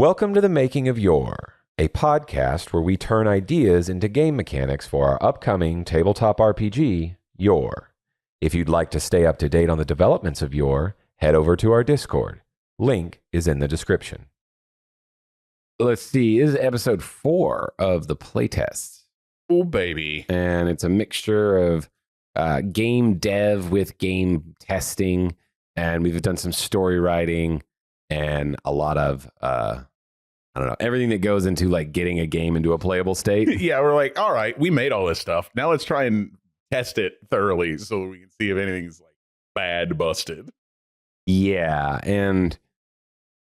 Welcome to the Making of Yore, a podcast where we turn ideas into game mechanics for our upcoming tabletop RPG, Yore. If you'd like to stay up to date on the developments of Yore, head over to our Discord. Link is in the description. Let's see, this is episode 4 of the Play-Test. Oh, baby. And it's a mixture of game dev with game testing, and we've done some story writing and a lot of, I don't know, everything that goes into like getting a game into a playable state. Yeah, we're like, all right, we made all this stuff. Now let's try and test it thoroughly so we can see if anything's like bad busted. Yeah, and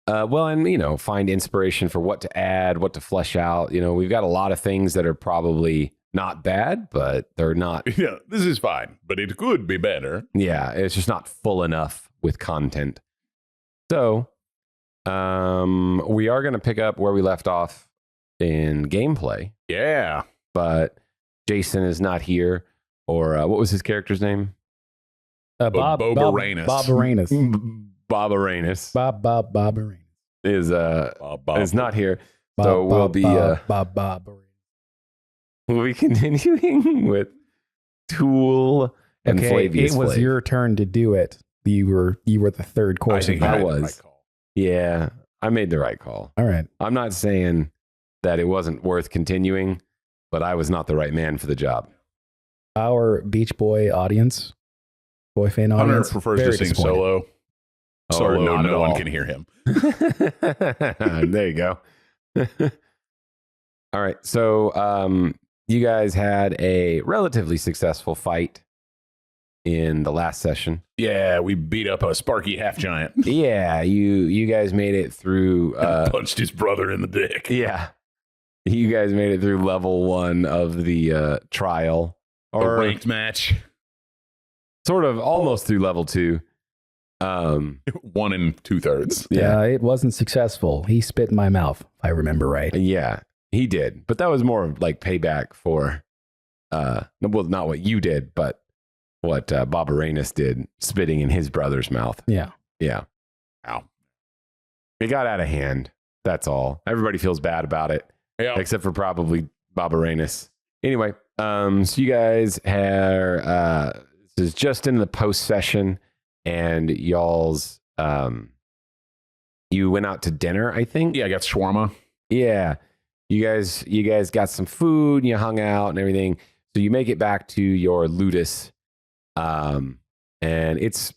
and you know, find inspiration for what to add, what to flesh out. You know, we've got a lot of things that are probably not bad, but they're not. Yeah, this is fine, but it could be better. Yeah, it's just not full enough with content. So, we are going to pick up where we left off in gameplay. Yeah, but Jason is not here. Or what was his character's name? Bob Aranus. Bob Aranus. Bob Aranus. Bob Aranus. Is not here. So we'll be we'll be continuing with Tool and Flavius. It was your turn to do it. You were the third course. I think I I was. was. Yeah, I made the right call. All right. I'm not saying that it wasn't worth continuing, but I was not the right man for the job. Our Beach Boy audience, boy fan audience, Hunter prefers to sing solo. Solo, no one can hear him. There you go. All right. So you guys had a relatively successful fight in the last session. Yeah, we beat up a Sparky half giant. Yeah, you guys made it through. Punched his brother in the dick. Yeah, you guys made it through level 1 of the trial, or a ranked match. Sort of almost through level 2. 1 2/3. Yeah, it wasn't successful. He spit in my mouth, if I remember right. Yeah, he did. But that was more of like payback for, well, not what you did, but what Bob Aranus did, spitting in his brother's mouth. Yeah. Yeah. Ow. It got out of hand. That's all. Everybody feels bad about it, except for probably Bob Aranus. Anyway, so you guys have, this is just in the post session, and y'all's, you went out to dinner, I think? Yeah, I got shawarma. Yeah. You guys got some food, and you hung out and everything. So you make it back to your ludus, and it's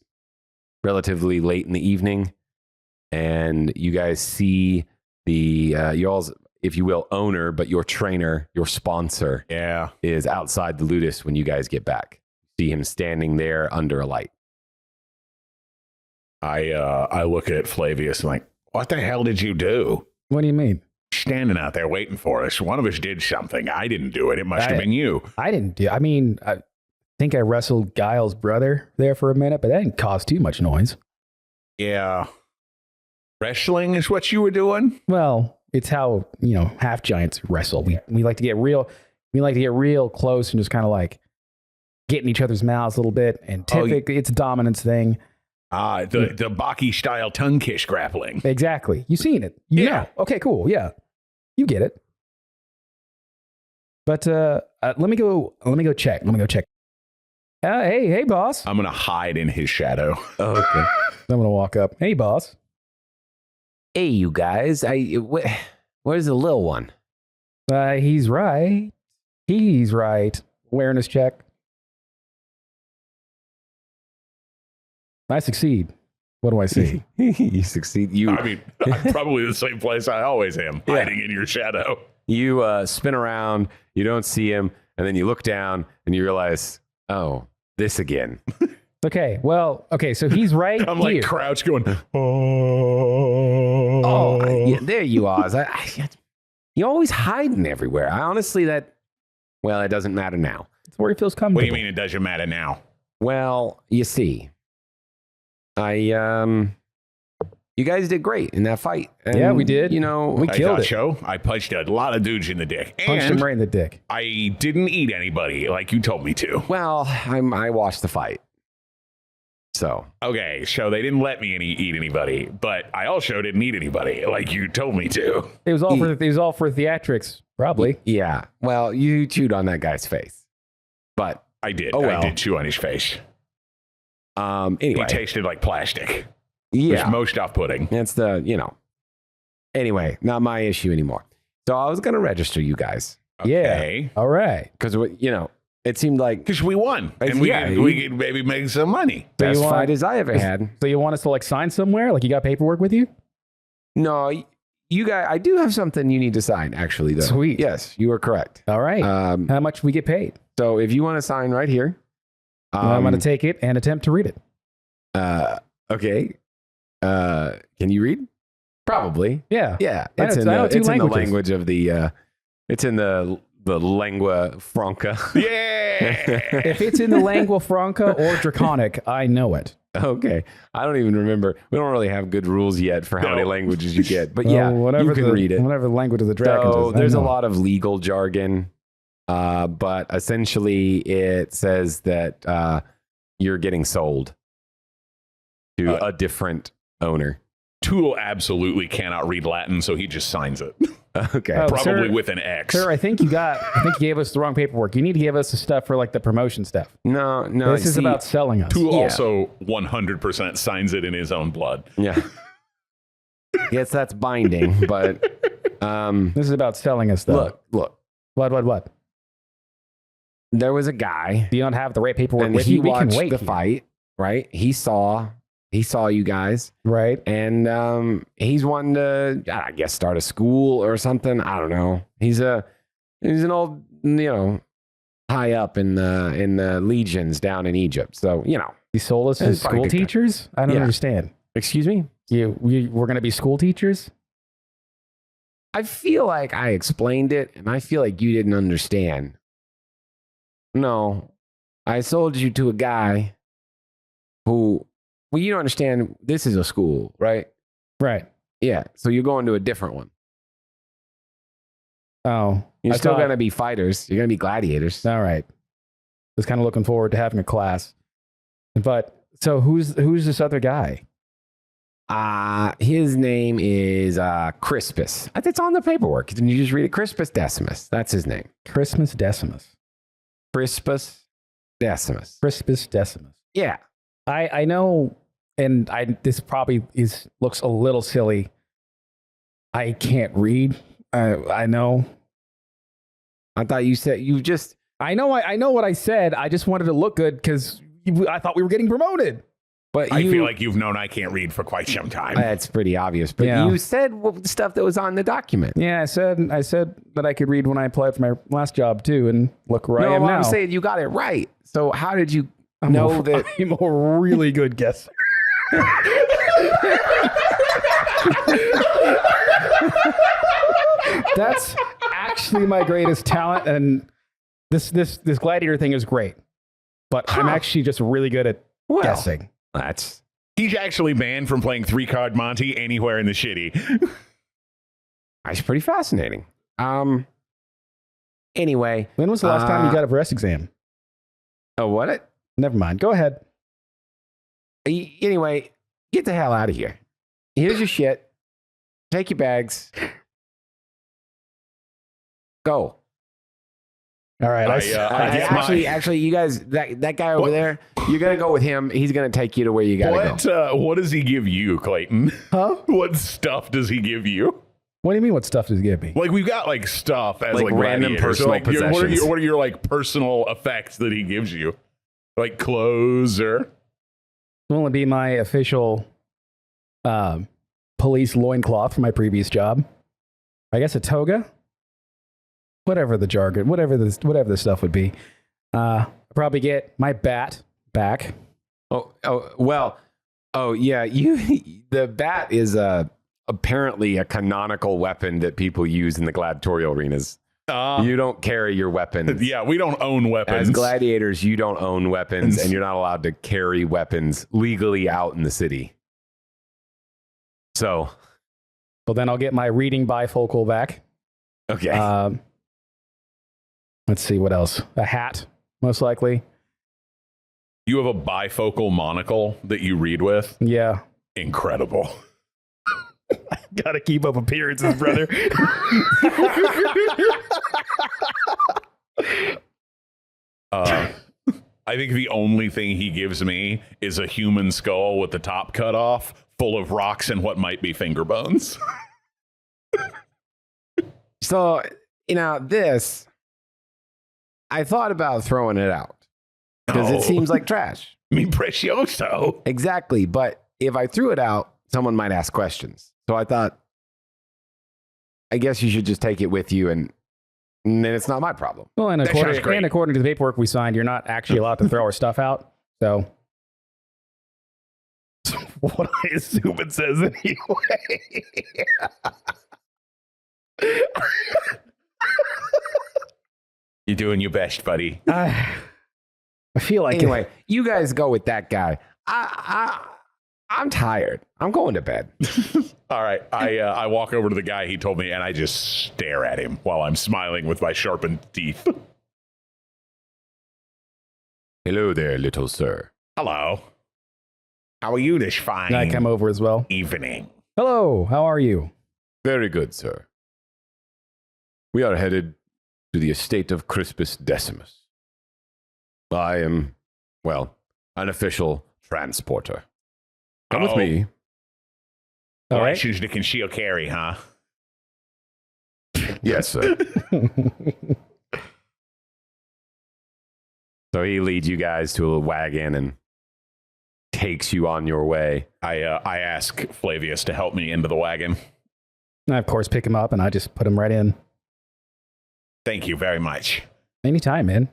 relatively late in the evening, and you guys see the y'all's, if you will, owner, but your trainer, your sponsor, is outside the ludus when you guys get back. See him standing there under a light. I look at Flavius and like, what the hell did you do? What do you mean? Standing out there waiting for us. One of us did something. I didn't do it. It must have been you. I didn't do. I mean, I think I wrestled Giles' brother there for a minute, but that didn't cause too much noise. Yeah. Wrestling is what you were doing? Well, it's how, half giants wrestle. We like to get real. We like to get real close and just kind of like get in each other's mouths a little bit. And typically, it's a dominance thing. The Baki style tongue kiss grappling. Exactly. You've seen it. You know. Okay, cool. Yeah. You get it. But let me go check. Hey, boss. I'm gonna hide in his shadow. Oh, okay. I'm gonna walk up. Hey, boss. Hey, you guys. Where's the little one? He's right. Awareness check. I succeed. What do I see? You succeed. I mean, I'm probably the same place I always am, hiding in your shadow. You spin around, you don't see him, and then you look down and you realize, oh, this again. Okay, so he's right I'm here. like crouch going, oh, yeah, there you are. You're always hiding everywhere. It doesn't matter now. It's where he feels comfortable. What do you mean it doesn't matter now? Well, you see, you guys did great in that fight. And, yeah, we did. We killed it. I punched a lot of dudes in the dick. Punched him right in the dick. I didn't eat anybody like you told me to. Well, I watched the fight. So Okay, so they didn't let me eat anybody, but I also didn't eat anybody like you told me to. It was all for theatrics, probably. yeah, well, you chewed on that guy's face, but I did. Oh, well. I did chew on his face. anyway, He tasted like plastic. It yeah, was most off-putting. it's the Anyway, not my issue anymore. So I was gonna register you guys Okay. Yeah. All right. because it seemed like Because we won. And Yeah, we could maybe make some money. So you best want- fight as I ever had. So you want us to like sign somewhere? Like you got paperwork with you? No, you guys, I do have something you need to sign, actually, though. Sweet. Yes, you are correct. All right. How How much we get paid? So if you want to sign right here, I'm going to take it and attempt to read it. Okay. Can you read? Probably. Yeah. Yeah. I It's know- in I know the, two it's in the languages. language of the. It's in the lingua franca. Yeah. If it's in the lingua franca or draconic, I know it. Okay. I don't even remember. We don't really have good rules yet for how No. many languages you get, but Well, yeah, whatever you can the, read it. Whatever the language of the dragons So is. I there's a know. lot of legal jargon, but essentially it says that you're getting sold to a different owner. Tool absolutely cannot read Latin, so he just signs it. Okay. Oh, Probably sir. with an X. Sir, I think you gave us the wrong paperwork. You need to give us the stuff for like the promotion stuff. No. This is see, about selling us. Tool Yeah. also 100% signs it in his own blood. Yeah. Yes, that's binding, but This is about selling us stuff. look. What? There was a guy, Do you not have the right paperwork and with he you? We can watched wait. the fight. Right? He saw you guys. Right. And he's wanting to, I guess, start a school or something. I don't know. He's an old, high up in the legions down in Egypt. So You sold us It's as probably school a good guy. teachers? I don't Yeah. understand. excuse me. We're going to be school teachers? I feel like I explained it, and I feel like you didn't understand. No, I sold you to a guy who, well, you don't understand. This is a school, right? Right. Yeah. So you're going to a different one. Oh. You're I still thought- going to be fighters. You're going to be gladiators. All right. Was kind of looking forward to having a class. But so who's this other guy? His name is Crispus. It's on the paperwork. Didn't you just read it? Crispus Decimus. That's his name. Christmas Decimus. Crispus Decimus. Crispus Decimus. Yeah. I know, and this probably looks a little silly. I can't read. I know. I thought you said you just. I know what I said. I just wanted to look good because I thought we were getting promoted. But I feel like you've known I can't read for quite some time. That's pretty obvious. But Yeah. you said the stuff that was on the document. Yeah, I said that I could read when I applied for my last job too, and look where I am No, now. I'm saying you got it right. So how did you I'm know a, that? I'm a really good guesser. That's actually my greatest talent, and this gladiator thing is great. But I'm actually just really good at Well, guessing. That's He's actually banned from playing 3-card Monty anywhere in the shitty. that's pretty fascinating. Anyway. When was the last time you got a breast exam? Oh, what? Never mind. Go ahead. Anyway, get the hell out of here. Here's your shit. Take your bags. Go. All right. I get Actually, you guys, that guy over What? there, you're gonna go with him. He's gonna take you to where you gotta go. What does he give you, Clayton? Huh? What stuff does he give you? What do you mean? What stuff does he give me? Like we've got like stuff as Like like random gladiators. So, personal like, possessions. what are your like personal effects that he gives you? Like clothes or It's going to be my official police loincloth from my previous job. I guess a toga. Whatever the jargon, whatever the stuff would be. I'll probably get my bat back. Well, yeah. The bat is apparently a canonical weapon that people use in the gladiatorial arenas. You don't carry your weapons. yeah, we don't own weapons. As gladiators, you don't own weapons, and you're not allowed to carry weapons legally out in the city. So, Well, then I'll get my reading bifocal back. okay. Let's see what else. A hat, most likely. You have a bifocal monocle that you read with? Yeah. Incredible. Gotta keep up appearances, brother. I think the only thing he gives me is a human skull with the top cut off, full of rocks and what might be finger bones. So, I thought about throwing it out because it seems like trash. Mi precioso. Exactly. But if I threw it out, someone might ask questions. So I thought, I guess you should just take it with you and then it's not my problem. Well, and That sounds according, great. and according to the paperwork we signed, you're not actually allowed to throw our stuff out. So, what I assume it says anyway. You're doing your best, buddy. I feel like Anyway, you guys go with that guy. I'm tired. I'm going to bed. All right. I walk over to the guy he told me, and I just stare at him while I'm smiling with my sharpened teeth. Hello there, little sir. Hello. How are you this fine I come over as well. evening? Hello, how are you? Very good, sir. We are headed to the estate of Crispus Decimus. I am, well, an official transporter. Come with me. All right. License to conceal carry, huh? Yes, sir. So he leads you guys to a wagon and takes you on your way. I ask Flavius to help me into the wagon. I, of course, pick him up and I just put him right in. Thank you very much. Anytime, man.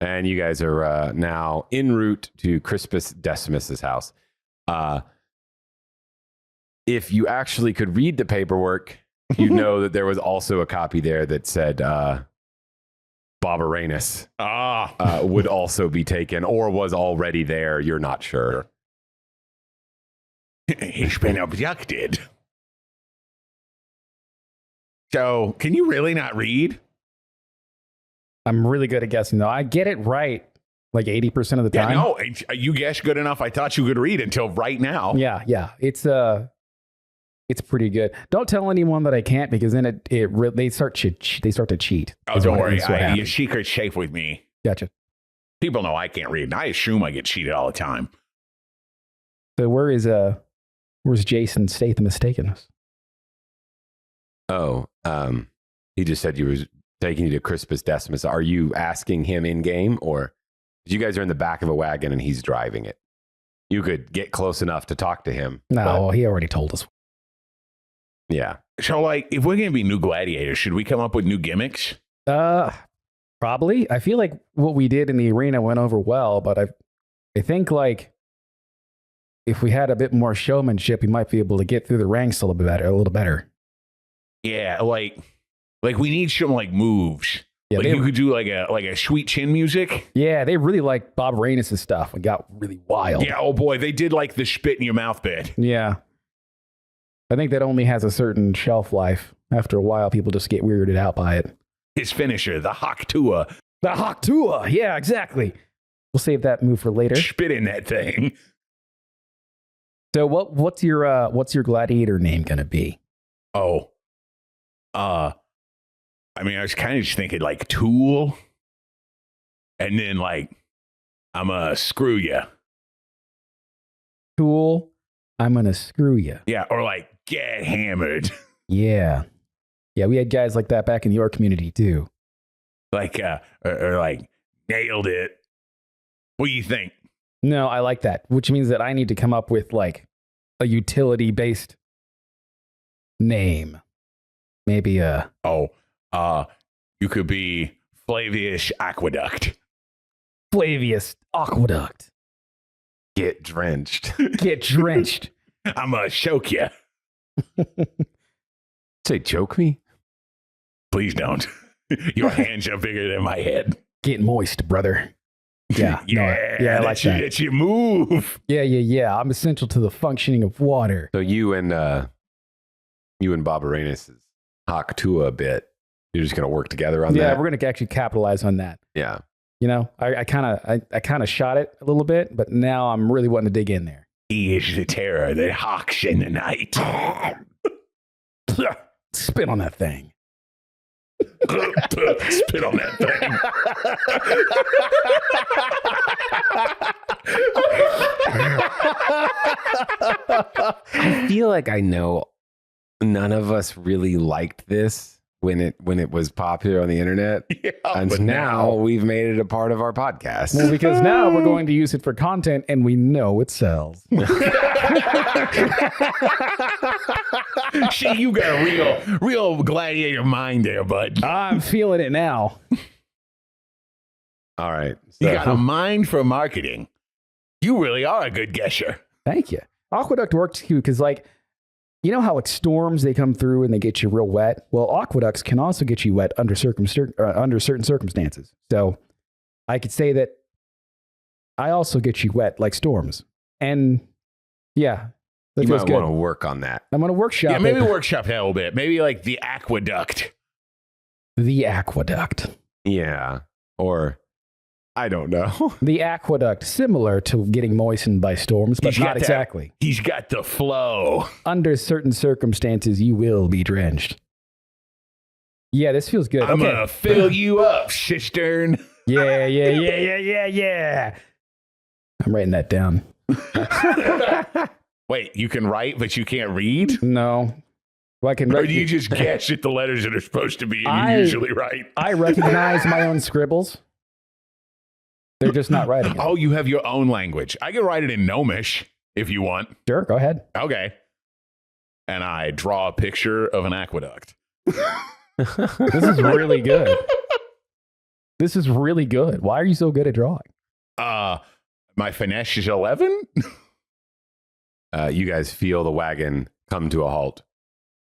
And you guys are now en route to Crispus Decimus's house. If you actually could read the paperwork, you'd know that there was also a copy there that said Bob Aranus would also be taken or was already there. You're not sure. He's been abducted. So, can you really not read? I'm really good at guessing, though. I get it right like 80% of the time. Yeah, no, you guessed good enough. I thought you could read until right now. Yeah. It's pretty good. Don't tell anyone that I can't because then they start to cheat. Oh, is don't what- worry. is what Your happens. secret's safe with me. Gotcha. People know I can't read, and I assume I get cheated all the time. So where's Jason Statham mistaken us? Oh, he just said you was taking you to Crispus Decimus. Are you asking him in game or you guys are in the back of a wagon and he's driving it? You could get close enough to talk to him. No, he already told us. Yeah. So, like, if we're going to be new gladiators, should we come up with new gimmicks? Probably. I feel like what we did in the arena went over well, but I think like if we had a bit more showmanship, we might be able to get through the ranks a little better. Yeah, like we need some like moves. Yeah, like you could do like a sweet chin music. Yeah, they really liked Bob Rainus' stuff. It got really wild. Yeah, oh boy, they did like the spit in your mouth bit. Yeah. I think that only has a certain shelf life. After a while, people just get weirded out by it. His finisher, the Haktua. The Haktua. Yeah, exactly. We'll save that move for later. Spit in that thing. So what's your gladiator name gonna be? Oh. I mean, I was kind of just thinking like Tool. And then like, I'm a screw ya. Tool, I'm gonna screw you. Yeah, or like get hammered. Yeah. Yeah, we had guys like that back in your community too. Like or like nailed it. What do you think? No, I like that, which means that I need to come up with like a utility based name. Maybe You could be Flavius Aqueduct. Flavius Aqueduct. Get drenched. Get drenched. I'm gonna choke you. Say, choke me? Please don't. Your hands are bigger than my head. Get moist, brother. Yeah. I like that's that. It's your move. Yeah. I'm essential to the functioning of water. So you and Bob Aranus' Haktua bit, you're just going to work together on that? Yeah, we're going to actually capitalize on that. Yeah. You know, I kind of shot it a little bit, but now I'm really wanting to dig in there. He is the terror that hawks in the night. Spit on that thing. Spit on that thing. I feel like I know none of us really liked this when it was popular on the internet. Yeah, and but now we've made it a part of our podcast. Well, because now we're going to use it for content, and we know it sells. See, you got a real gladiator mind there, bud. I'm feeling it now. All right. You got a mind for marketing. You really are a good guesser. Thank you. Aqueduct works too, because like, you know how like storms, they come through and they get you real wet? Well, aqueducts can also get you wet under certain circumstances. So I could say that I also get you wet like storms. And yeah, that you feels might good. want to work on that. I'm going to workshop Yeah, maybe it. workshop that a little bit. Maybe like the aqueduct. The aqueduct. Yeah. Or I don't know. The aqueduct, similar to getting moistened by storms, but He's got not that- exactly. He's got the flow. Under certain circumstances, you will be drenched. Yeah, this feels good. I'm Okay. gonna fill you up, cistern. Yeah. I'm writing that down. Wait, you can write, but you can't read? No. Well, I can Or do you just guess at the letters that are supposed to be and you usually write? I recognize my own scribbles. They're just not writing it. Oh, you have your own language. I can write it in Gnomish if you want. Sure, go ahead. Okay. And I draw a picture of an aqueduct. This is really good. This is really good. Why are you so good at drawing? My finesse is 11. You guys feel the wagon come to a halt.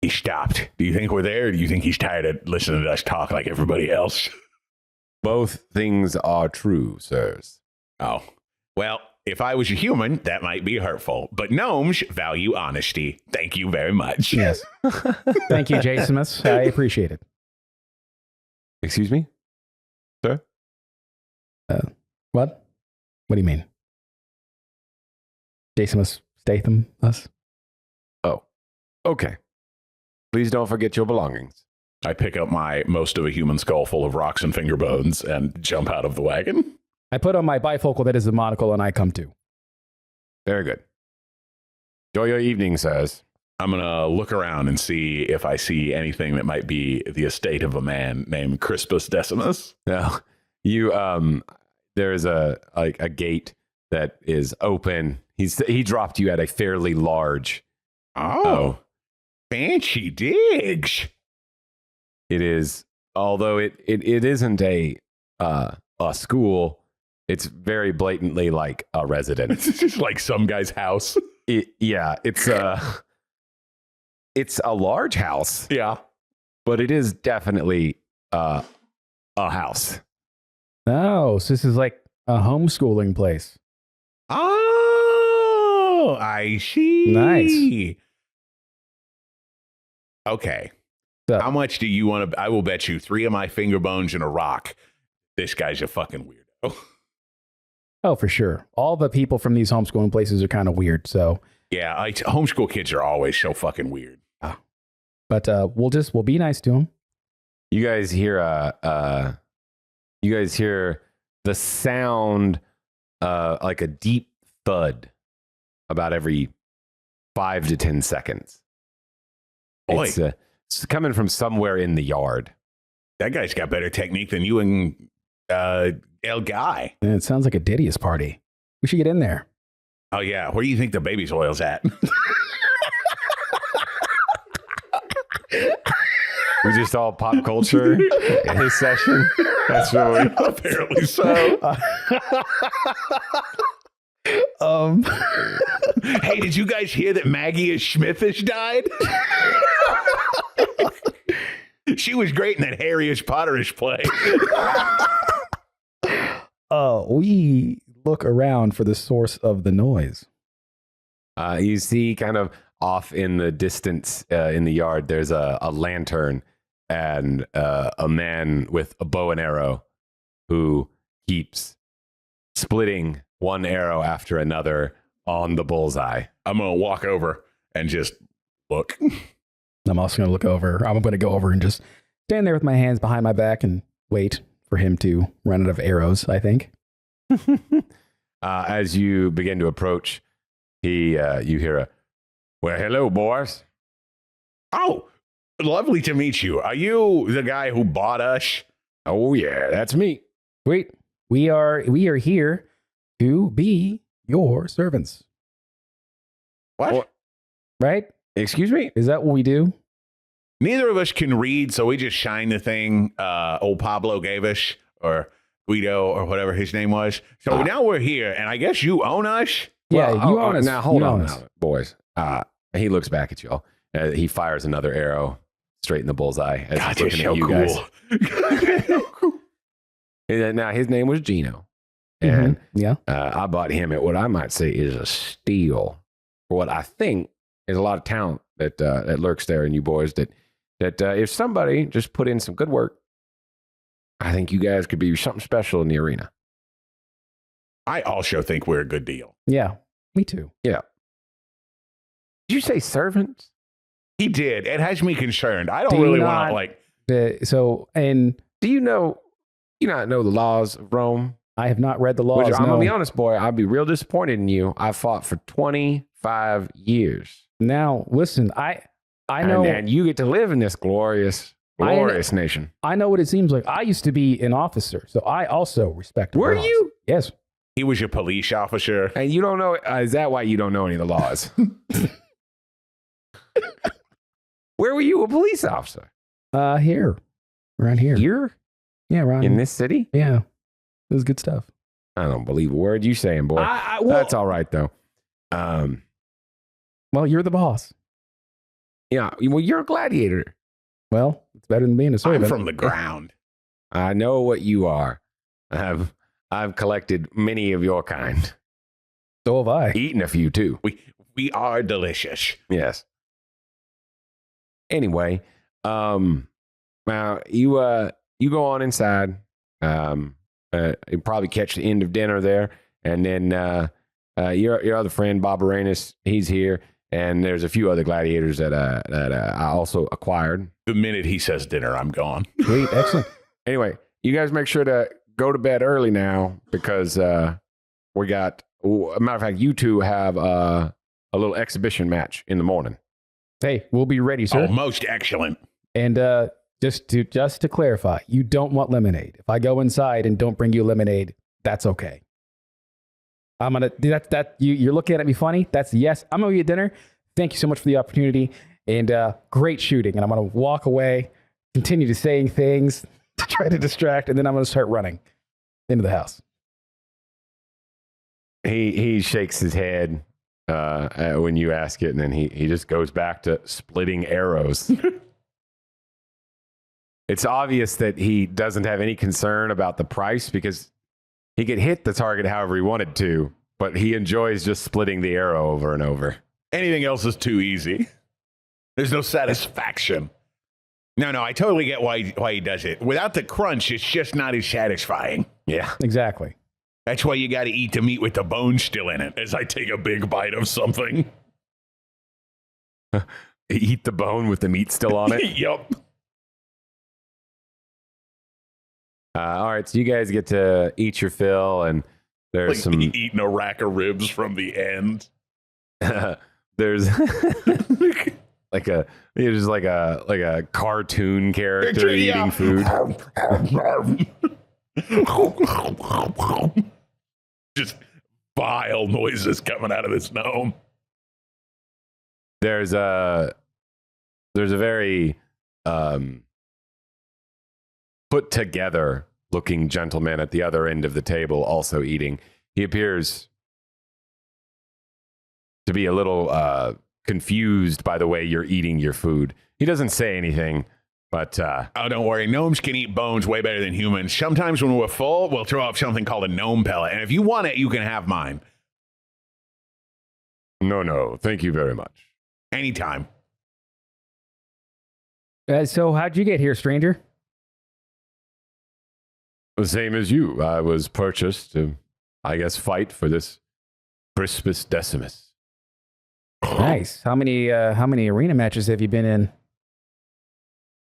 He stopped. Do you think we're there? Or do you think he's tired of listening to us talk like everybody else? Both things are true, sirs. Oh, well, if I was a human, that might be hurtful. But gnomes value honesty. Thank you very much. Yes. Thank you, Jasonimus. I appreciate it. Excuse me? Sir? What? What do you mean? Jasonimus Statham us? Oh, okay. Please don't forget your belongings. I pick up my most of a human skull full of rocks and finger bones and jump out of the wagon. I put on my bifocal that is a monocle and I come to. Very good. Enjoy your evening, sirs. I'm going to look around and see if I see anything that might be the estate of a man named Crispus Decimus. Now, there's a gate that is open. He dropped you at a fairly large. Oh, fancy digs. It is, although it isn't a school. It's very blatantly like a residence. It's just like some guy's house. It's a large house, Yeah. but it is definitely a house. Oh, so this is like a homeschooling place. Oh, I see. Nice. Okay. So, How much do you want to? I will bet you 3 of my finger bones and a rock. This guy's a fucking weirdo. oh, for sure. All the people from these homeschooling places are kind of weird. So, Yeah, homeschool kids are always so fucking weird. but we'll be nice to them. You guys hear the sound like a deep thud about every 5 to 10 seconds. Boy. It's coming from somewhere in the yard. That guy's got better technique than you and El Guy. And it sounds like a Didius party. We should get in there. Oh, yeah. Where do you think the baby's oil's at? We just all pop culture in this session. That's what we. Apparently so. Hey, did you guys hear that Maggie Schmithish died? She was great in that Harryish Potterish play. We look around for the source of the noise. You see, kind of off in the distance in the yard, there's a lantern and a man with a bow and arrow who keeps splitting one arrow after another on the bullseye. I'm going to walk over and just look. I'm also going to look over. I'm going to go over and just stand there with my hands behind my back and wait for him to run out of arrows, I think. As you begin to approach, you hear a, well, hello, boys. Oh, lovely to meet you. Are you the guy who bought us? Oh, yeah, that's me. Wait, we are here to be your servants, What? right? Excuse me? Is that what we do? Neither of us can read, so we just shine the thing old Pablo gave us, or Guido, or whatever his name was. So now we're here, and I guess you own us? Yeah, you own us. Now, hold You on, own us. now, boys. He looks back at y'all. He fires another arrow straight in the bullseye. As God, he's you're looking so at you cool. guys. Now, his name was Gino. And Yeah. I bought him at what I might say is a steal for what I think is a lot of talent that lurks there in you boys. That if somebody just put in some good work, I think you guys could be something special in the arena. I also think we're a good deal. Yeah. Me too. Did you say servants? He did. It has me concerned. I don't Do you really not- want to, Do you not know the laws of Rome? I have not read the laws. Which, I'm no. gonna be honest, boy. I'd be real disappointed in you. I fought for 25 years. Now, listen, I know and you get to live in this glorious nation. I know what it seems like. I used to be an officer, so I also respect the Were laws. you? Yes. he was your police officer. And you don't know? Is that why you don't know any of the laws? Where were you a police officer? Here. Around here. Here Yeah, around in this city? Yeah. It was good stuff. I don't believe a word you saying, boy. Well, That's all right though. well, you're the boss. Yeah. Well, you're a gladiator. Well, it's better than being a I'm servant. from the ground. I know what you are. I've collected many of your kind. So have I. Eaten a few too. We are delicious. Yes. Anyway, now you go on inside. You probably catch the end of dinner there, and then your other friend Bob Arenas, he's here, and there's a few other gladiators that I also acquired. The minute he says dinner, I'm gone. Sweet. Excellent. Anyway, you guys make sure to go to bed early now because we got. A matter of fact, you two have a little exhibition match in the morning. Hey, we'll be ready, sir. Oh, most excellent. And just to clarify, you don't want lemonade. If I go inside and don't bring you lemonade, that's okay. I'm gonna that you're looking at me funny. That's yes. I'm gonna eat dinner. Thank you so much for the opportunity and great shooting. And I'm gonna walk away, continue to saying things to try to distract, and then I'm gonna start running into the house. He shakes his head when you ask it, and then he just goes back to splitting arrows. It's obvious that he doesn't have any concern about the price because he could hit the target however he wanted to, but he enjoys just splitting the arrow over and over. Anything else is too easy. There's no satisfaction. No, I totally get why he does it. Without the crunch, it's just not as satisfying. Yeah. Exactly. That's why you got to eat the meat with the bone still in it, as I take a big bite of something. Eat the bone with the meat still on it. Yup. All right, so you guys get to eat your fill, and there's Like some. eating a rack of ribs from the end. There's like a cartoon character eating food. Just vile noises coming out of this gnome. There's a very put together looking gentleman at the other end of the table also eating. He appears to be a little confused by the way you're eating your food. He doesn't say anything, but Oh, don't worry. Gnomes can eat bones way better than humans. Sometimes when we're full, we'll throw up something called a gnome pellet. And if you want it, you can have mine. no, thank you very much. Anytime. So how'd you get here, stranger? The same as you. I was purchased to, I guess, fight for this Crispus Decimus. Nice. How many arena matches have you been in?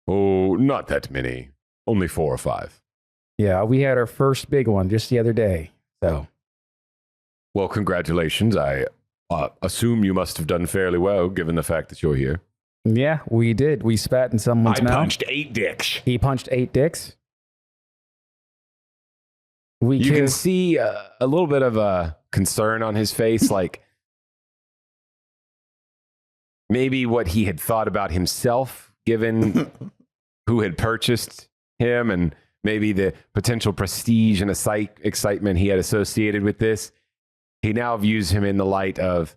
Oh, not that many. Only 4 or 5. Yeah, we had our first big one just the other day. So, Well, congratulations. I assume you must have done fairly well, given the fact that you're here. yeah, we did. We spat in someone's I mouth. punched 8 dicks. He punched 8 dicks. You can see a little bit of a concern on his face, like maybe what he had thought about himself, given who had purchased him, and maybe the potential prestige and excitement he had associated with this. He now views him in the light of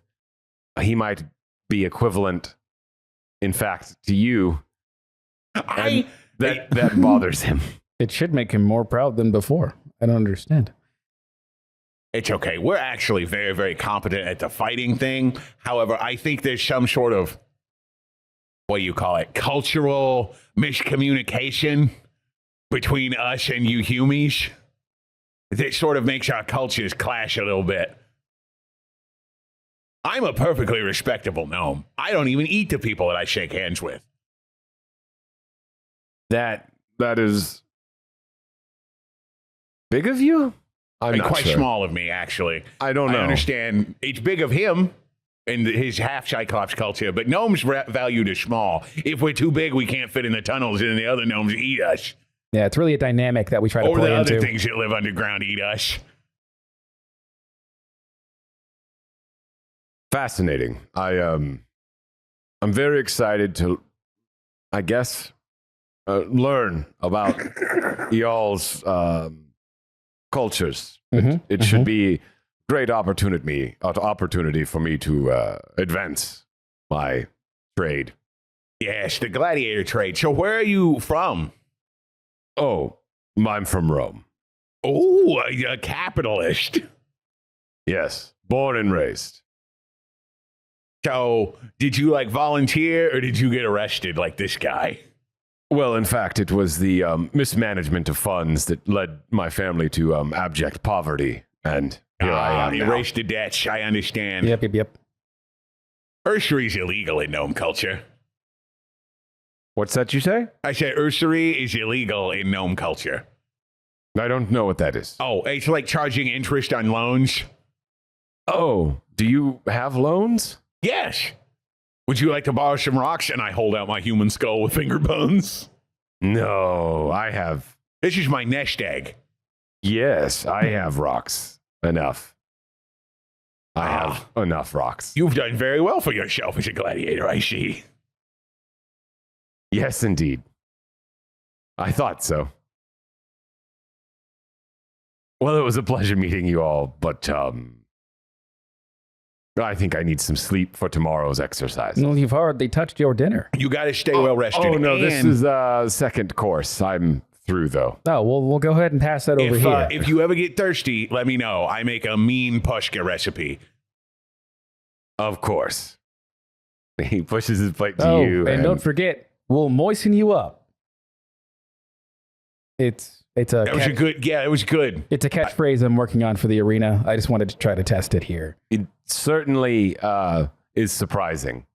he might be equivalent, in fact, to you. And that bothers him. It should make him more proud than before. I don't understand. It's okay. We're actually very, very competent at the fighting thing. However, I think there's some sort of, what do you call it, cultural miscommunication between us and you humies. That sort of makes our cultures clash a little bit. I'm a perfectly respectable gnome. I don't even eat the people that I shake hands with. That is big of you? I'm And not quite sure. small of me, actually. I don't know. I understand it's big of him and his half Cyclops culture, but gnomes valued as small. If we're too big, we can't fit in the tunnels, and the other gnomes eat us. Yeah, it's really a dynamic that we try to Or play the other into. things that live underground eat us. Fascinating. I'm very excited to, I guess, learn about y'all's cultures. It should be great opportunity for me to advance my trade. Yes, the gladiator trade. So where are you from? Oh, I'm from Rome. Oh, a capitalist. Yes, born and raised. So did you like volunteer or did you get arrested like this guy? Well, in fact, it was the mismanagement of funds that led my family to abject poverty, and here I am now. Erase the debts. I understand. Yep. Usury's illegal in gnome culture. What's that you say? I said usury is illegal in gnome culture. I don't know what that is. Oh, it's like charging interest on loans. Oh, do you have loans? Yes. Would you like to borrow some rocks? And I hold out my human skull with finger bones. No, I have. This is my nest egg. Yes, I have rocks. Enough. I have enough rocks. You've done very well for yourself as a gladiator, I see. Yes, indeed. I thought so. Well, it was a pleasure meeting you all, but I think I need some sleep for tomorrow's exercise. Well, you've hardly touched your dinner. You got to stay well rested. Oh, no, this And is second course. I'm through, though. Oh, well, we'll go ahead and pass that over here. if you ever get thirsty, let me know. I make a mean pushka recipe. Of course. He pushes his plate to Oh, you. and don't forget, we'll moisten you up. It's a That was it was good. It's a catchphrase I'm working on for the arena. I just wanted to try to test it here. It certainly is surprising.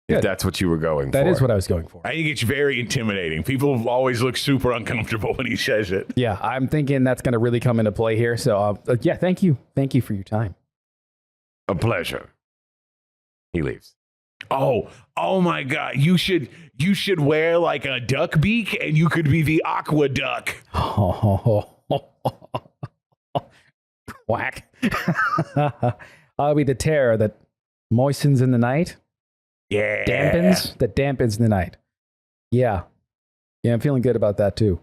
If Good. that's what you were going for. That is what I was going for. I think it's very intimidating. People always look super uncomfortable when he says it. Yeah, I'm thinking that's going to really come into play here. So, yeah, thank you. Thank you for your time. A pleasure. He leaves. Oh my God. You should wear like a duck beak and you could be the aqua duck. Whack. I'll be the terror that moistens in the night. Yeah. That dampens the night. Yeah, I'm feeling good about that too.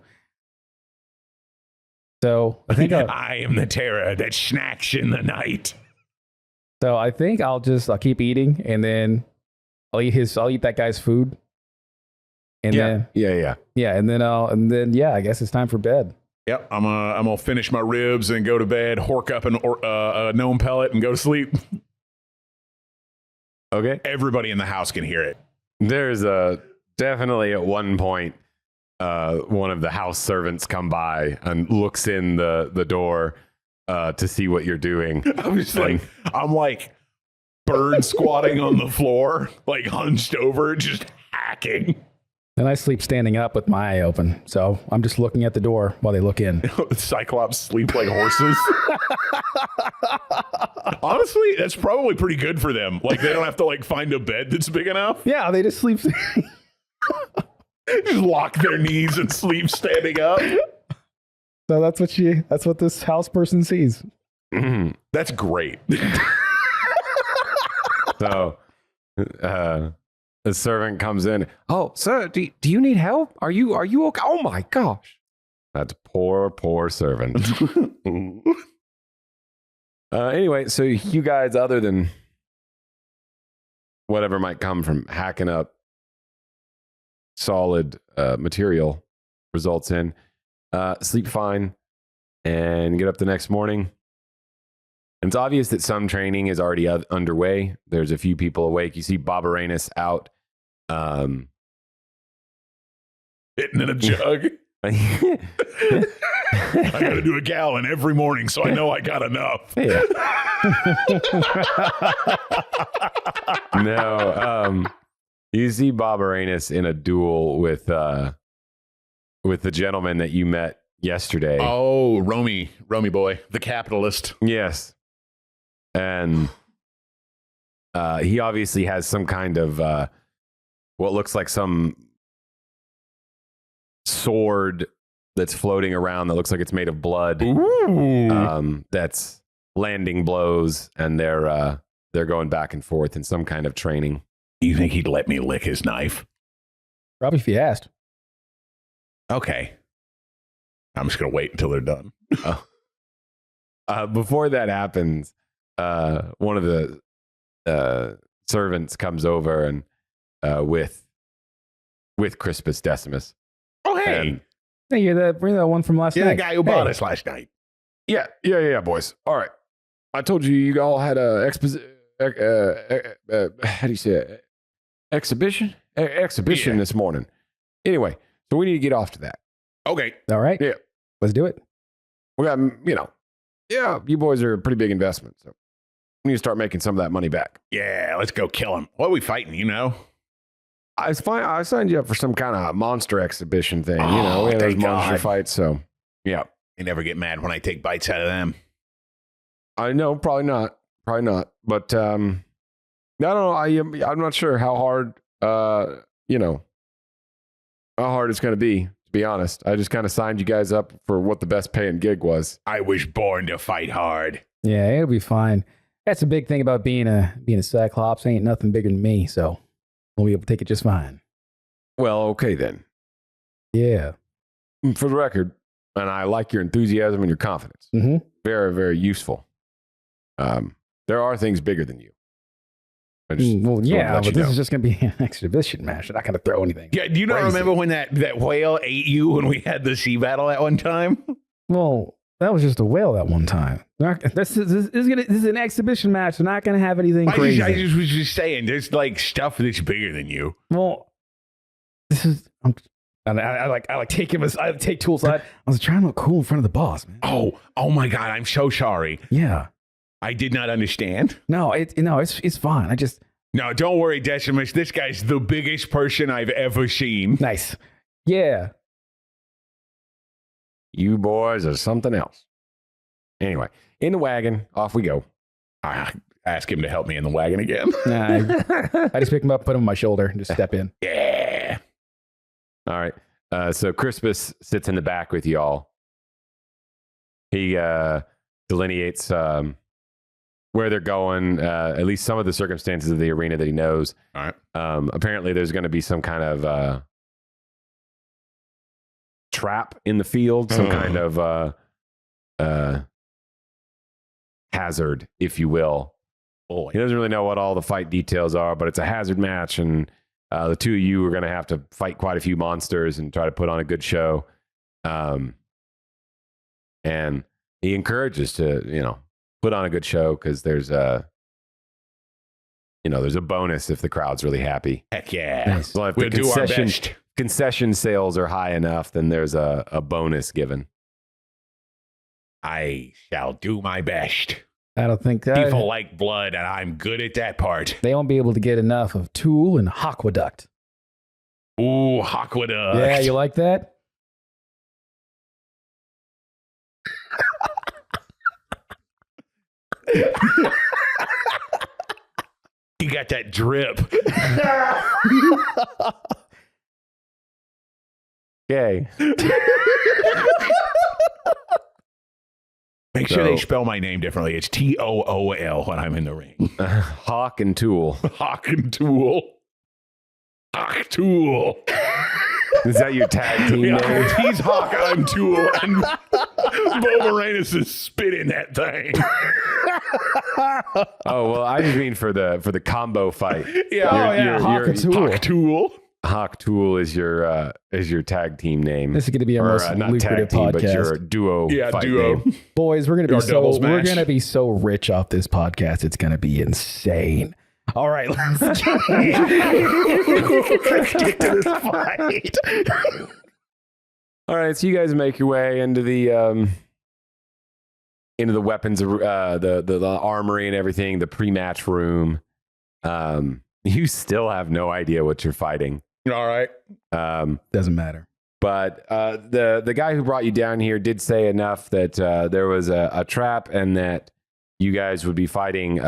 So I think I am the terror that snacks in the night. I'll keep eating, and then I'll eat that guy's food. And then I guess it's time for bed. Yep, I'm gonna finish my ribs and go to bed, hork up a gnome pellet and go to sleep. Okay. Everybody in the house can hear it. There's definitely at one point one of the house servants come by and looks in the door to see what you're doing. I'm like bird squatting on the floor, like hunched over, just hacking. And I sleep standing up with my eye open. So I'm just looking at the door while they look in. Cyclops sleep like horses. Honestly, that's probably pretty good for them. Like they don't have to like find a bed that's big enough. Yeah, they just sleep. Just lock their knees and sleep standing up. So that's what this house person sees. That's great. So the servant comes in. Oh, sir, do you need help? Are you okay? Oh my gosh. That's poor servant. Anyway, so you guys, other than whatever might come from hacking up solid material, results in sleep fine and get up the next morning. And it's obvious that some training is already underway. There's a few people awake. You see Bob Aranus out. Hitting in a jug. I got to do a gallon every morning, so I know I got enough. Yeah. No. You see Bob Aranus in a duel with the gentleman that you met yesterday. Oh, Romy boy, the capitalist. Yes. And he obviously has some kind of what looks like some sword that's floating around that looks like it's made of blood. That's landing blows, and they're going back and forth in some kind of training. Do you think he'd let me lick his knife? Probably if you asked. Okay. I'm just going to wait until they're done. Before that happens, one of the servants comes over and with Crispus Decimus. Oh, hey. And, Hey, you're the one from last night. the guy who bought us last night. Yeah, boys. All right. I told you you all had a how do you say it? Exhibition this morning. Anyway, so we need to get off to that. Okay. All right. Yeah. Let's do it. We got, you boys are a pretty big investment, so we need to start making some of that money back. Yeah, let's go kill him. What are we fighting, you know? I signed you up for some kind of monster exhibition thing. Oh, we had those thank monster God. fights, so yeah. They never get mad when I take bites out of them. I know, probably not, but I don't know. I'm not sure how hard, how hard it's going to be. To be honest, I just kind of signed you guys up for what the best paying gig was. I was born to fight hard. Yeah, it'll be fine. That's a big thing about being a Cyclops. Ain't nothing bigger than me, so we'll be able to take it just fine. Well, okay then. Yeah. For the record, and I like your enthusiasm and your confidence. Mm-hmm. Very, very useful. There are things bigger than you. But this is just going to be an exhibition match. I'm not going to throw anything. Yeah, do you not remember when that whale ate you when we had the sea battle at one time? Well, that was just a whale that one time. This is an exhibition match. They're not going to have anything crazy. I just was just saying, there's like stuff that's bigger than you. Well, this is. I take tools aside. I was trying to look cool in front of the boss, man. Oh my God! I'm so sorry. Yeah. I did not understand. No, it's fine. No, don't worry, Decimus. This guy's the biggest person I've ever seen. Nice. Yeah. You boys are something else. Anyway, in the wagon, off we go. I ask him to help me in the wagon again. Nah, I just pick him up, put him on my shoulder, and just step in. Yeah. All right. So Crispus sits in the back with y'all. He delineates where they're going, at least some of the circumstances of the arena that he knows. All right. Apparently, there's going to be some kind of trap in the field, some kind of hazard, if you will. Boy. He doesn't really know what all the fight details are, but it's a hazard match, and the two of you are going to have to fight quite a few monsters and try to put on a good show. And he encourages to, put on a good show because there's there's a bonus if the crowd's really happy. Heck yeah. Nice. Well, if We'll the do our best. concession sales are high enough, then there's a bonus given. I shall do my best. I don't think that People like blood, and I'm good at that part. they won't be able to get enough of Tool and Aqueduct. Ooh, Aqueduct. Yeah, you like that? You got that drip. Okay. Make sure they spell my name differently. It's Tool when I'm in the ring. Hawk and Tool. Hawk and Tool. Hawk Tool. Is that your tag team name? Yeah, he's Hawk, I'm Tool. And Bo Moranis is spitting that thing. Oh, well, I just mean for the combo fight. Yeah. Hawk and Tool. Hawk Tool. Hawk Tool is your tag team name. This is going to be our most not lucrative tag team, but your podcast. duo. Yeah, fight duo. name. Boys, we're going to Our be doubles we're match. going to be so rich off this podcast. It's going to be insane. All right, let's get to this fight. All right, so you guys make your way into the weapons, the armory and everything, the pre-match room. You still have no idea what you're fighting. All right. Doesn't matter. But the guy who brought you down here did say enough that there was a trap and that you guys would be fighting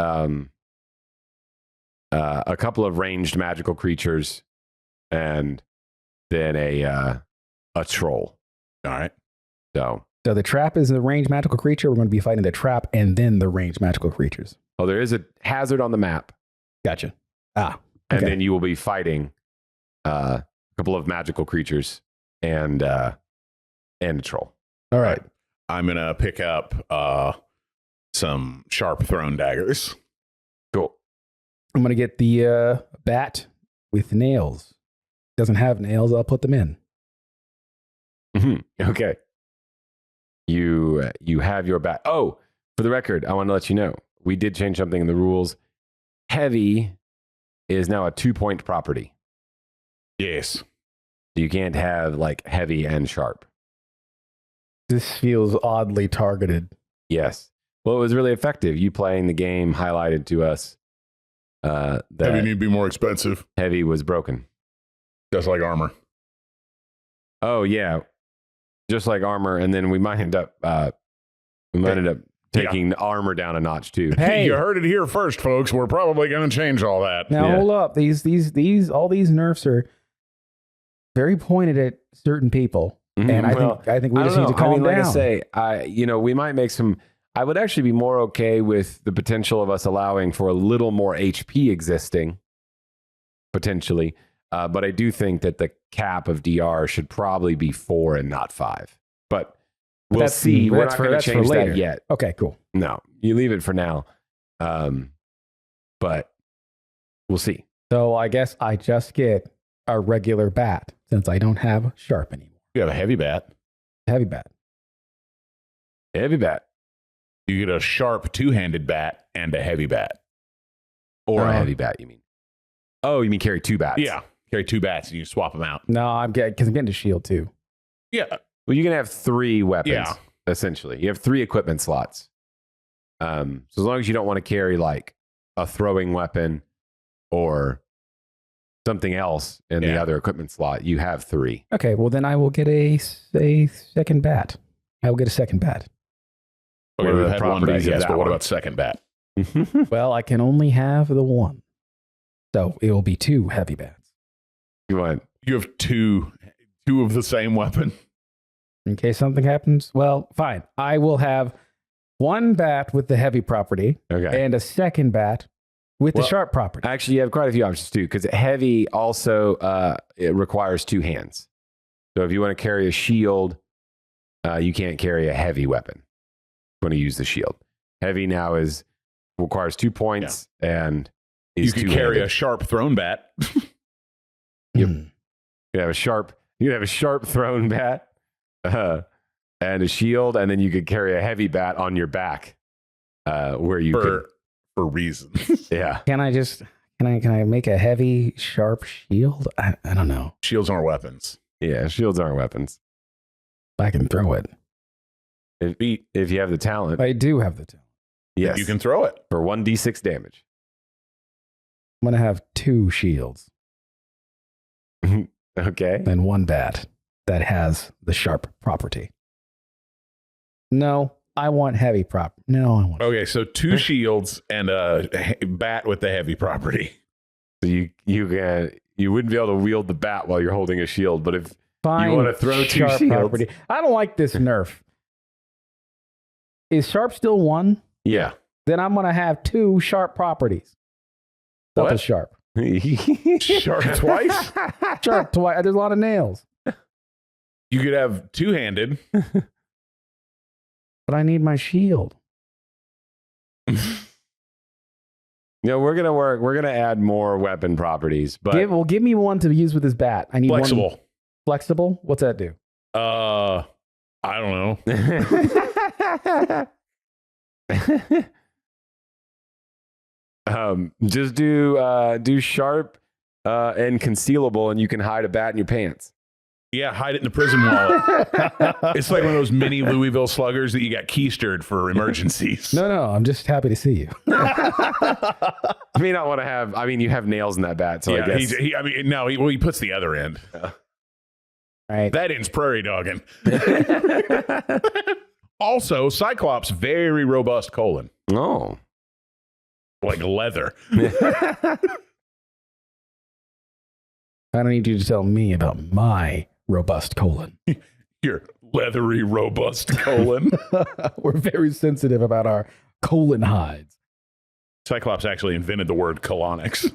a couple of ranged magical creatures and then a troll. All right. So the trap is a ranged magical creature. We're going to be fighting the trap and then the ranged magical creatures. there is a hazard on the map. Gotcha. And then you will be fighting a couple of magical creatures and a troll. All right. I'm going to pick up some sharp thrown daggers. Cool. I'm going to get the bat with nails. Doesn't have nails. I'll put them in. Mm-hmm. Okay. You have your bat. Oh, for the record, I want to let you know, we did change something in the rules. Heavy is now a 2-point property. Yes. You can't have like heavy and sharp. This feels oddly targeted. Yes. Well, it was really effective. You playing the game highlighted to us that Heavy need to be more expensive, heavy was broken. just like armor. Oh yeah, just like armor, and then we might end up taking armor down a notch too. Hey, You heard it here first, folks. We're probably going to change all that. now Yeah. hold up. All these nerfs are very pointed at certain people, and I think we I just don't need to know. calm I mean, down. like I say, we might make some. I would actually be more okay with the potential of us allowing for a little more HP existing, potentially. But I do think that the cap of DR should probably be 4 and not 5. But we'll That's- see. We're that's not for- going to that's for change later. that yet. Okay, cool. No, you leave it for now. But we'll see. So I guess I just get a regular bat since I don't have sharp anymore. You have a heavy bat. Heavy bat. Heavy bat You get a sharp two-handed bat and a heavy bat. or a Uh, heavy bat, you mean? Oh, you mean carry 2 bats? Yeah. Carry 2 bats and you swap them out. No, I'm getting a shield too. Yeah. Well, you can have 3 weapons, Yeah. essentially. You have 3 equipment slots. So as long as you don't want to carry like a throwing weapon or something else in the Yeah. other equipment slot, you have 3. Okay, well then I will get a second bat. I will get a second bat. Okay, What are we've the had one bat, properties of yes, that but what one? about second bat? Well, I can only have the one. So it will be 2 heavy bats. You want? You have two of the same weapon. In case something happens, well, fine. I will have 1 bat with the heavy property Okay. and a second bat with the Well, sharp property. Actually, you have quite a few options too, because heavy also it requires 2 hands. So if you want to carry a shield, you can't carry a heavy weapon. You want to use the shield. Heavy now requires 2 points and is You could carry two-handed. a sharp thrown bat. Yep. Hmm. You have a sharp thrown bat and a shield, and then you could carry a heavy bat on your back, where you could. for reasons. Yeah. Can I just Can I make a heavy, sharp shield? I don't know. Shields aren't weapons. Yeah, shields aren't weapons. I can throw it. If you have the talent, I do have the talent. yes, You can throw it. for 1d6 damage. I'm gonna have 2 shields Okay. and 1 bat that has the sharp property. No, I want heavy prop. No, I want. Okay, so 2 shields and a bat with the heavy property. So you wouldn't be able to wield the bat while you're holding a shield, but if Fine, you want to throw 2 sharp shields, property. I don't like this nerf. Is sharp still 1? yeah. Then I'm gonna have 2 sharp properties. Double What? sharp. Sharp twice? Sharp twice. There's a lot of nails. You could have 2-handed. But I need my shield. No, we're gonna add more weapon properties, but Give me one to use with this bat. I need one. Flexible. Flexible? What's that do? I don't know. Just do sharp and concealable, and you can hide a bat in your pants. Yeah, hide it in the prison wallet. It's like one of those mini Louisville sluggers that you got keistered for emergencies. No, I'm just happy to see you. You may not want to have. I mean, you have nails in that bat, so I Yeah, guess. he puts the other end. All right. That end's prairie dogging. Also, Cyclops, very robust colon. Oh. Like leather. I don't need you to tell me about my robust colon. Your leathery, robust colon. We're very sensitive about our colon hides. Cyclops actually invented the word colonics.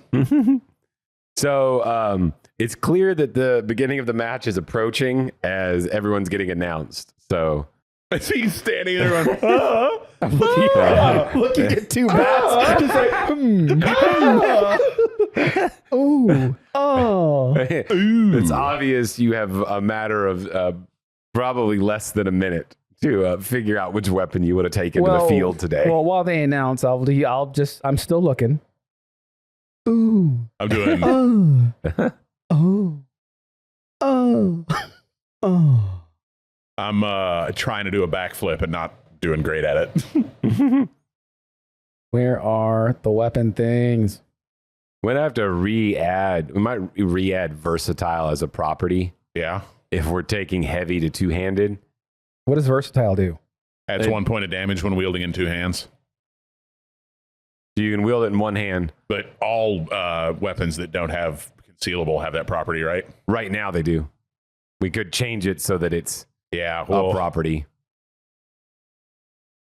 So it's clear that the beginning of the match is approaching as everyone's getting announced. So I see he's standing there going, I'm looking at 2 bats. Just like, oh. it's obvious you have a matter of probably less than a minute to figure out which weapon you would have taken to the field today. Well, while they announce, I'm still looking. Ooh. I'm doing, Oh. I'm trying to do a backflip and not doing great at it. Where are the weapon things? We'd have to we might re-add versatile as a property Yeah. if we're taking heavy to 2-handed. What does versatile do? Adds 1 point of damage when wielding in 2 hands. So you can wield it in one hand. But all weapons that don't have concealable have that property, right? Right now they do. We could change it so that it's Yeah. a property.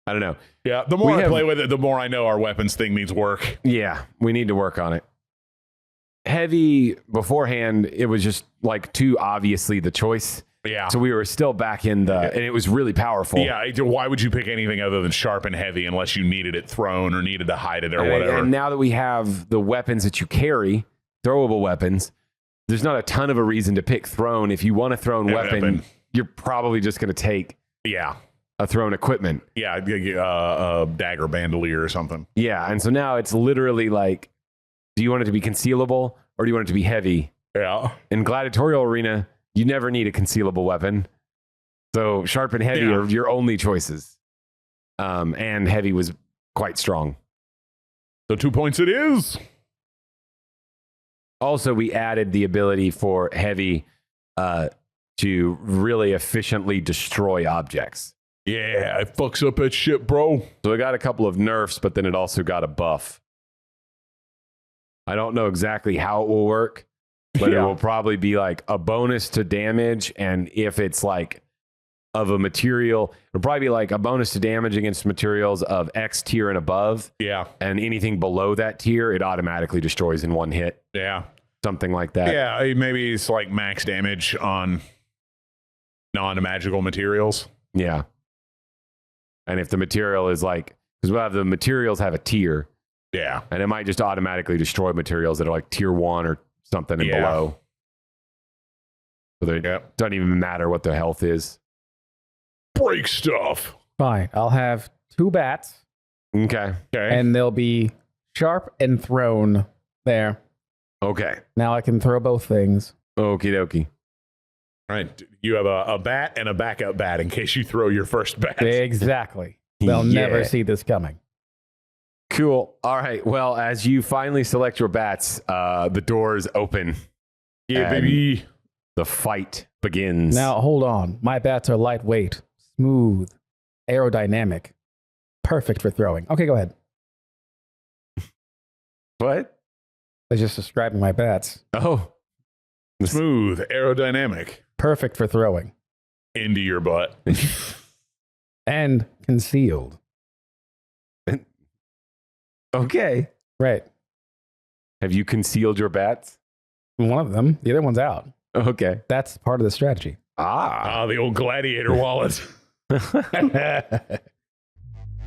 I don't know. Yeah. The more We I have- play with it, the more I know our weapons thing needs work. Yeah, we need to work on it. Heavy beforehand, it was just like too obviously the choice. Yeah. So we were still back in the, and it was really powerful. Yeah. Why would you pick anything other than sharp and heavy unless you needed it thrown or needed to hide it or And, whatever? and now that we have the weapons that you carry, throwable weapons, there's not a ton of a reason to pick thrown. If you want a thrown A weapon, weapon. you're probably just going to take Yeah. a thrown equipment. Yeah. A dagger bandolier or something. Yeah. And so now it's literally like, do you want it to be concealable or do you want it to be heavy? Yeah. In gladiatorial arena, you never need a concealable weapon. So sharp and heavy are your only choices. And heavy was quite strong. So 2 points it is. Also, we added the ability for heavy to really efficiently destroy objects. Yeah. It fucks up that shit, bro. So it got a couple of nerfs, but then it also got a buff. I don't know exactly how it will work, but it will probably be like a bonus to damage. And if it's like of a material, it'll probably be like a bonus to damage against materials of X tier and above. Yeah. And anything below that tier, it automatically destroys in one hit. Yeah. Something like that. Yeah. Maybe it's like max damage on non-magical materials. Yeah. And if the material is like, because we'll have the materials have a tier, Yeah. and it might just automatically destroy materials that are like tier 1 or something and below. So they doesn't even matter what their health is. Break stuff. Fine. I'll have 2 bats, Okay. Okay. and they'll be sharp and thrown. There. Okay. Now I can throw both things. Okie dokie. All right. You have a bat and a backup bat in case you throw your first bat. Exactly. They'll never see this coming. Cool. All right. Well, as you finally select your bats, the doors open. Yeah, and baby. The fight begins. Now, hold on. My bats are lightweight, smooth, aerodynamic, perfect for throwing. Okay, go ahead. What? I was just describing my bats. Oh. Smooth, aerodynamic. Perfect for throwing. Into your butt. And concealed. Okay. Right. Have you concealed your bats? One of them. The other one's out. Okay. That's part of the strategy. Ah. The old gladiator wallet.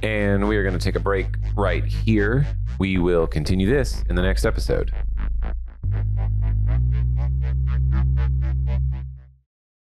And we are going to take a break right here. We will continue this in the next episode.